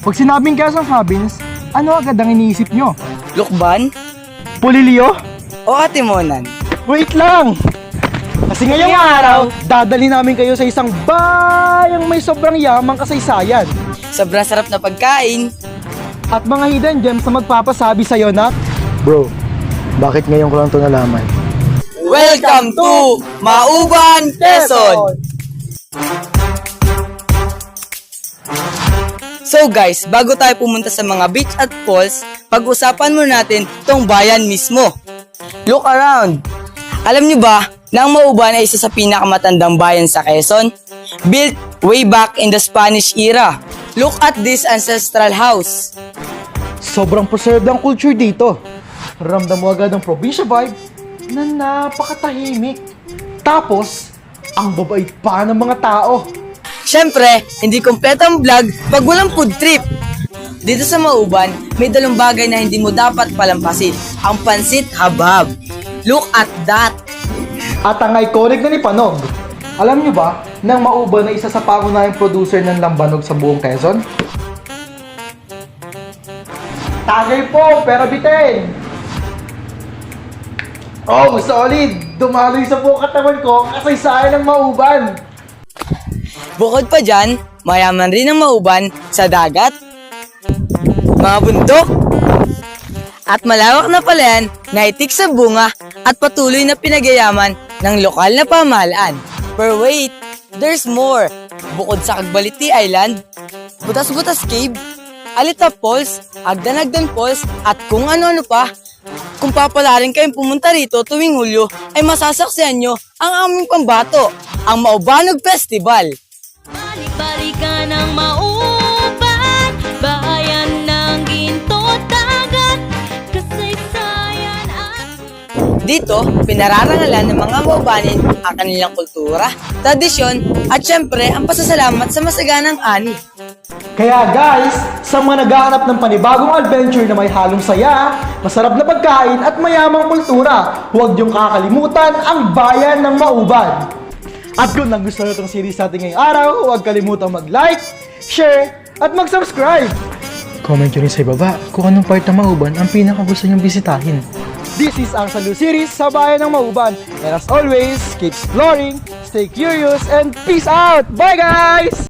Pag sinabing Quezon Province, ano agad ang iniisip nyo? Lukban? Pulilio? O Atimonan? Wait lang! Kasi ngayong araw, dadali namin kayo sa isang bayang may sobrang yamang kasaysayan Sobrang sarap na pagkain. at mga hidden gems na magpapasabi sa'yo na, Bro, bakit ngayon ko lang ito nalaman? Welcome to Mauban, Quezon! So guys, bago tayo pumunta sa mga beach at falls, pag-usapan muna natin tong bayan mismo. Look around! Alam niyo ba na ang Mauban ay isa sa pinakamatandang bayan sa Quezon? Built way back in the Spanish era. Look at this ancestral house. Sobrang preserved ang culture dito. Ramdam mo agad ang probinsya vibe na napakatahimik. Tapos, ang babait pa ng mga tao. Siyempre, hindi kompleto ang vlog pag walang food trip. Dito sa Mauban, may dalawang bagay na hindi mo dapat palampasin. Ang pansit habhab. Look at that! At ang iconic na ni Panog. Alam nyo ba na ang Mauban na isa sa pangunahing producer ng lambanog sa buong Quezon? Tagay po, pero bitin! Oh, solid! Dumaloy sa buong katawan ko kasaysayan ng Mauban! Bukod pa dyan, mayaman rin ang Mauban sa dagat, mga bundok, at malawak na palayan na itik sa bunga at patuloy na pinagyayaman ng lokal na pamahalaan. But wait, there's more. Bukod sa Cagbaliti Island, Butas-Butas Cave, Alita Falls, Agdan-Agdan Falls, at kung ano-ano pa. Kung papalarin kayong pumunta rito tuwing Hulyo, ay masasaksihan nyo ang aming pambato, ang Maubanog Festival. Balik-balikan ng Mauban, bayan ng ginto dagat, kasaysayan at... Dito, pinararangalan ng mga Maubanin ang kanilang kultura, tradisyon, at syempre ang pasasalamat sa masaganang ani. Kaya guys, sa mga naghahanap ng panibagong adventure na may halong saya, masarap na pagkain at mayamang kultura, huwag niyong kakalimutan ang bayan ng Mauban. At kung nagustuhan itong series natin ngayong araw, huwag kalimutang mag-like, share, at mag-subscribe. Comment nyo rin sa ibaba kung anong part ng Mauban ang pinakagusto nyong bisitahin. This is ang Salu series sa bayan ng Mauban. And as always, keep exploring, stay curious, and peace out! Bye guys!